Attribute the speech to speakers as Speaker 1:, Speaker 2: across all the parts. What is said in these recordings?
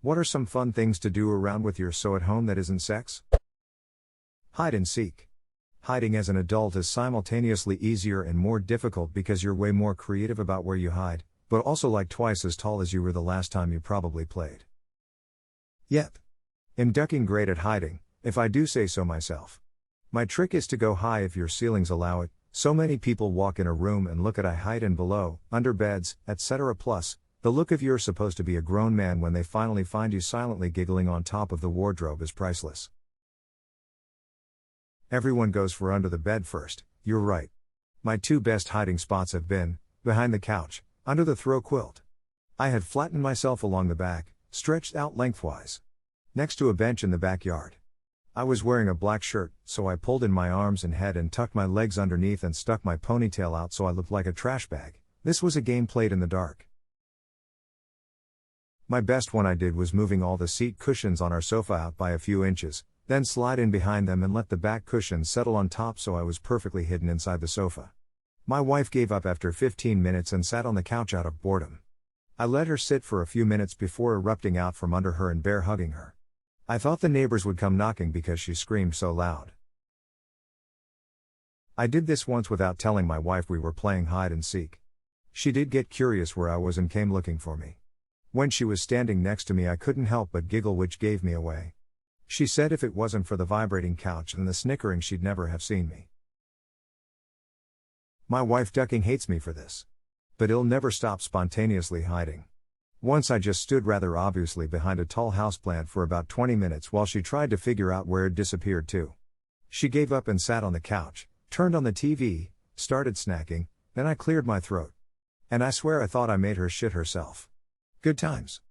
Speaker 1: What are some fun things to do around with your so at home that isn't sex? Hide and seek. Hiding as an adult is simultaneously easier and more difficult because you're way more creative about where you hide, but also like twice as tall as you were the last time you probably played. Yep. I'm ducking great at hiding, if I do say so myself. My trick is to go high if your ceilings allow it. So many people walk in a room and look at I hide and below, under beds, etc. Plus, the look of you're supposed to be a grown man when they finally find you silently giggling on top of the wardrobe is priceless. Everyone goes for under the bed first, you're right. My two best hiding spots have been behind the couch, under the throw quilt. I had flattened myself along the back, stretched out lengthwise, next to a bench in the backyard. I was wearing a black shirt, so I pulled in my arms and head and tucked my legs underneath and stuck my ponytail out so I looked like a trash bag. This was a game played in the dark. My best one I did was moving all the seat cushions on our sofa out by a few inches, then slide in behind them and let the back cushions settle on top so I was perfectly hidden inside the sofa. My wife gave up after 15 minutes and sat on the couch out of boredom. I let her sit for a few minutes before erupting out from under her and bear hugging her. I thought the neighbors would come knocking because she screamed so loud. I did this once without telling my wife we were playing hide and seek. She did get curious where I was and came looking for me. When she was standing next to me I couldn't help but giggle, which gave me away. She said if it wasn't for the vibrating couch and the snickering she'd never have seen me. My wife ducking hates me for this. But it'll never stop spontaneously hiding. Once I just stood rather obviously behind a tall houseplant for about 20 minutes while she tried to figure out where it disappeared to. She gave up and sat on the couch, turned on the TV, started snacking, then I cleared my throat. And I swear I thought I made her shit herself. Good times.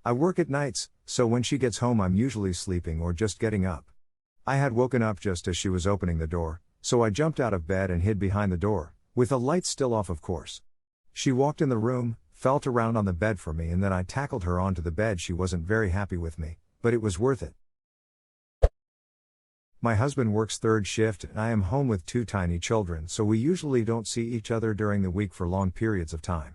Speaker 1: I work at nights, so when she gets home I'm usually sleeping or just getting up. I had woken up just as she was opening the door, so I jumped out of bed and hid behind the door, with the lights still off of course. She walked in the room, felt around on the bed for me and then I tackled her onto the bed. She wasn't very happy with me, but it was worth it. My husband works third shift and I am home with two tiny children, so we usually don't see each other during the week for long periods of time.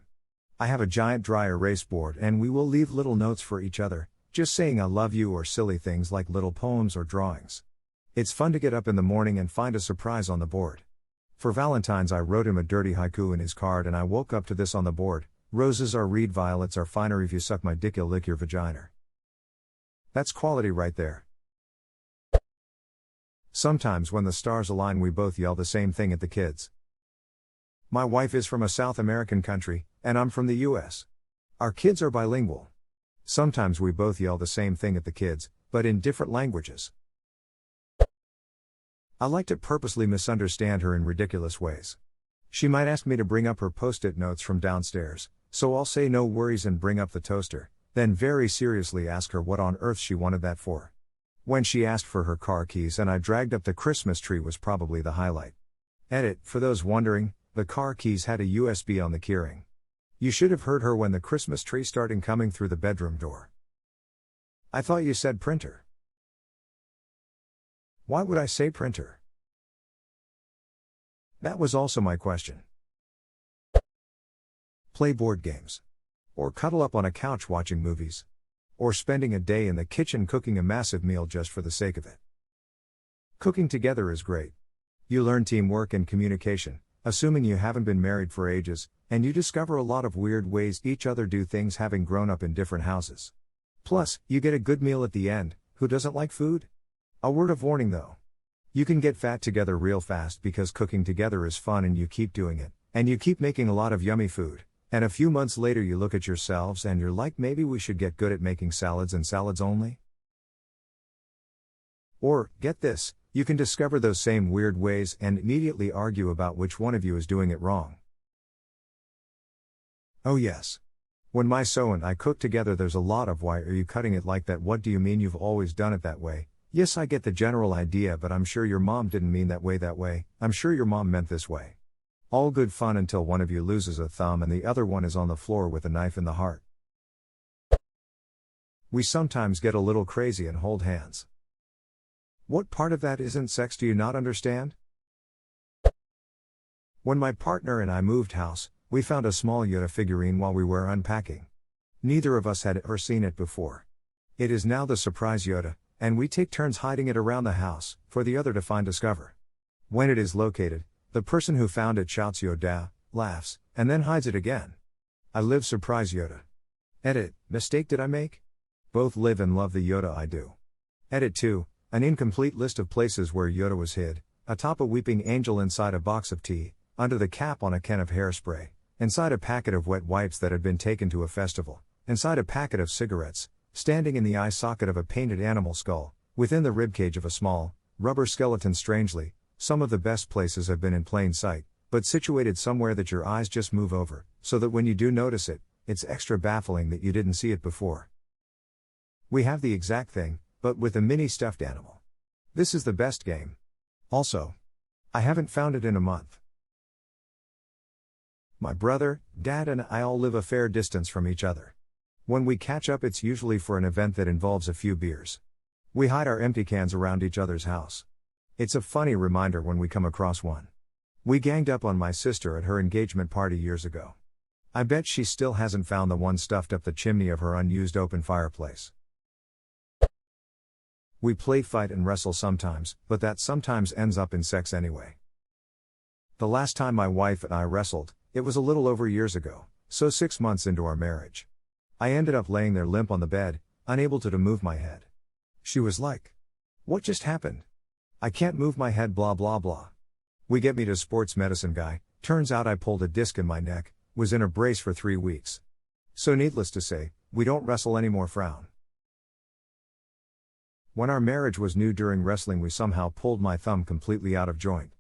Speaker 1: I have a giant dry erase board and we will leave little notes for each other, just saying I love you or silly things like little poems or drawings. It's fun to get up in the morning and find a surprise on the board. For Valentine's I wrote him a dirty haiku in his card and I woke up to this on the board: roses are red, violets are finer, if you suck my dick you'll lick your vagina. That's quality right there. Sometimes when the stars align we both yell the same thing at the kids. My wife is from a South American country, and I'm from the US. Our kids are bilingual. Sometimes we both yell the same thing at the kids, but in different languages. I like to purposely misunderstand her in ridiculous ways. She might ask me to bring up her post-it notes from downstairs, so I'll say no worries and bring up the toaster, then very seriously ask her what on earth she wanted that for. When she asked for her car keys and I dragged up the Christmas tree was probably the highlight. Edit, for those wondering, the car keys had a USB on the keyring. You should have heard her when the Christmas tree started coming through the bedroom door. I thought you said printer. Why would I say printer? That was also my question. Play board games. Or cuddle up on a couch watching movies. Or spending a day in the kitchen cooking a massive meal just for the sake of it. Cooking together is great. You learn teamwork and communication, assuming you haven't been married for ages, and you discover a lot of weird ways each other do things having grown up in different houses. Plus, you get a good meal at the end. Who doesn't like food? A word of warning though. You can get fat together real fast because cooking together is fun and you keep doing it, and you keep making a lot of yummy food, and a few months later you look at yourselves and you're like, maybe we should get good at making salads and salads only? Or, get this, you can discover those same weird ways and immediately argue about which one of you is doing it wrong. Oh yes. When my so and I cook together there's a lot of why are you cutting it like that, what do you mean you've always done it that way? Yes, I get the general idea, but I'm sure your mom didn't mean that way, I'm sure your mom meant this way. All good fun until one of you loses a thumb and the other one is on the floor with a knife in the heart. We sometimes get a little crazy and hold hands. What part of that isn't sex do you not understand? When my partner and I moved house, we found a small Yoda figurine while we were unpacking. Neither of us had ever seen it before. It is now the surprise Yoda, and we take turns hiding it around the house, for the other to find discover. When it is located, the person who found it shouts Yoda, laughs, and then hides it again. I live surprise Yoda. Edit, mistake did I make? Both live and love the Yoda I do. Edit 2, an incomplete list of places where Yoda was hid, atop a weeping angel inside a box of tea, under the cap on a can of hairspray, inside a packet of wet wipes that had been taken to a festival, inside a packet of cigarettes, standing in the eye socket of a painted animal skull, within the ribcage of a small, rubber skeleton. Strangely, some of the best places have been in plain sight, but situated somewhere that your eyes just move over, so that when you do notice it, it's extra baffling that you didn't see it before. We have the exact thing, but with a mini stuffed animal. This is the best game. Also, I haven't found it in a month. My brother, dad and I all live a fair distance from each other. When we catch up, it's usually for an event that involves a few beers. We hide our empty cans around each other's house. It's a funny reminder when we come across one. We ganged up on my sister at her engagement party years ago. I bet she still hasn't found the one stuffed up the chimney of her unused open fireplace. We play fight and wrestle sometimes, but that sometimes ends up in sex anyway. The last time my wife and I wrestled, it was a little over years ago, so 6 months into our marriage. I ended up laying there limp on the bed, unable to move my head. She was like, "What just happened? I can't move my head, blah blah blah." We get me to sports medicine guy, turns out I pulled a disc in my neck, was in a brace for 3 weeks. So needless to say, we don't wrestle anymore. Frown. When our marriage was new, during wrestling we somehow pulled my thumb completely out of joint.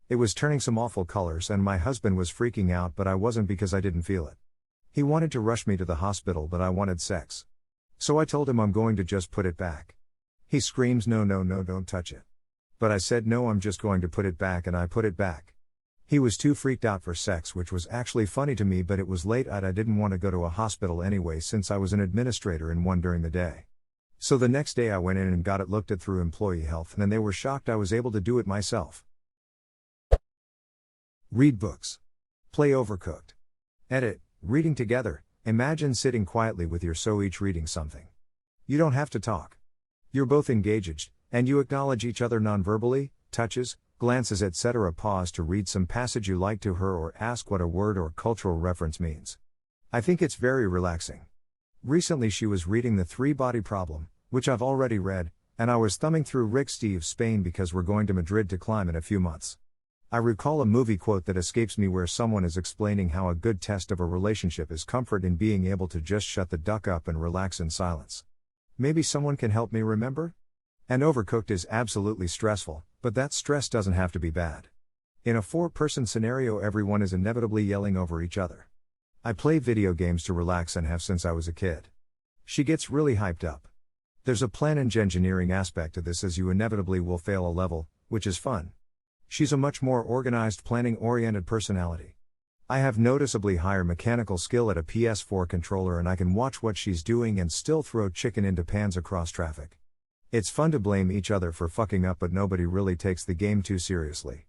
Speaker 1: It was turning some awful colors and my husband was freaking out, but I wasn't, because I didn't feel it. He wanted to rush me to the hospital, but I wanted sex. So I told him I'm going to just put it back. He screams, "No, no, no, don't touch it." But I said, "No, I'm just going to put it back," and I put it back. He was too freaked out for sex, which was actually funny to me, but it was late and I didn't want to go to a hospital anyway since I was an administrator in one during the day. So the next day I went in and got it looked at through employee health, and then they were shocked I was able to do it myself. Read books. Play Overcooked. Edit, reading together. Imagine sitting quietly with your so each reading something. You don't have to talk. You're both engaged, and you acknowledge each other non-verbally, touches, glances, etc. Pause to read some passage you like to her or ask what a word or cultural reference means. I think it's very relaxing. Recently she was reading The Three-Body Problem, which I've already read, and I was thumbing through Rick Steves' Spain because we're going to Madrid to climb in a few months. I recall a movie quote that escapes me where someone is explaining how a good test of a relationship is comfort in being able to just shut the duck up and relax in silence. Maybe someone can help me remember? And Overcooked is absolutely stressful, but that stress doesn't have to be bad. In a 4-person scenario, everyone is inevitably yelling over each other. I play video games to relax and have since I was a kid. She gets really hyped up. There's a plan and engineering aspect to this, as you inevitably will fail a level, which is fun. She's a much more organized, planning-oriented personality. I have noticeably higher mechanical skill at a PS4 controller, and I can watch what she's doing and still throw chicken into pans across traffic. It's fun to blame each other for fucking up, but nobody really takes the game too seriously.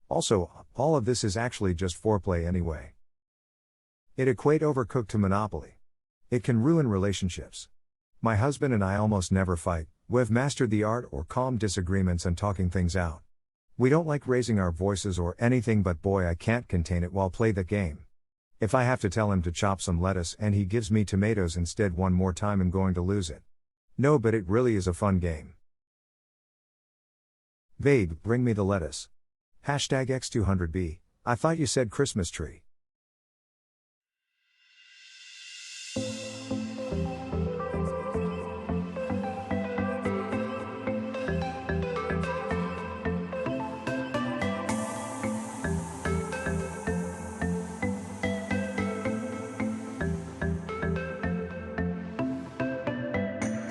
Speaker 1: Also, all of this is actually just foreplay anyway. It equate Overcooked to Monopoly. It can ruin relationships. My husband and I almost never fight. We've mastered the art or calm disagreements and talking things out. We don't like raising our voices or anything, but boy, I can't contain it while play that game. If I have to tell him to chop some lettuce and he gives me tomatoes instead one more time, I'm going to lose it. No, but it really is a fun game. Babe, bring me the lettuce. #X200B, I thought you said Christmas tree.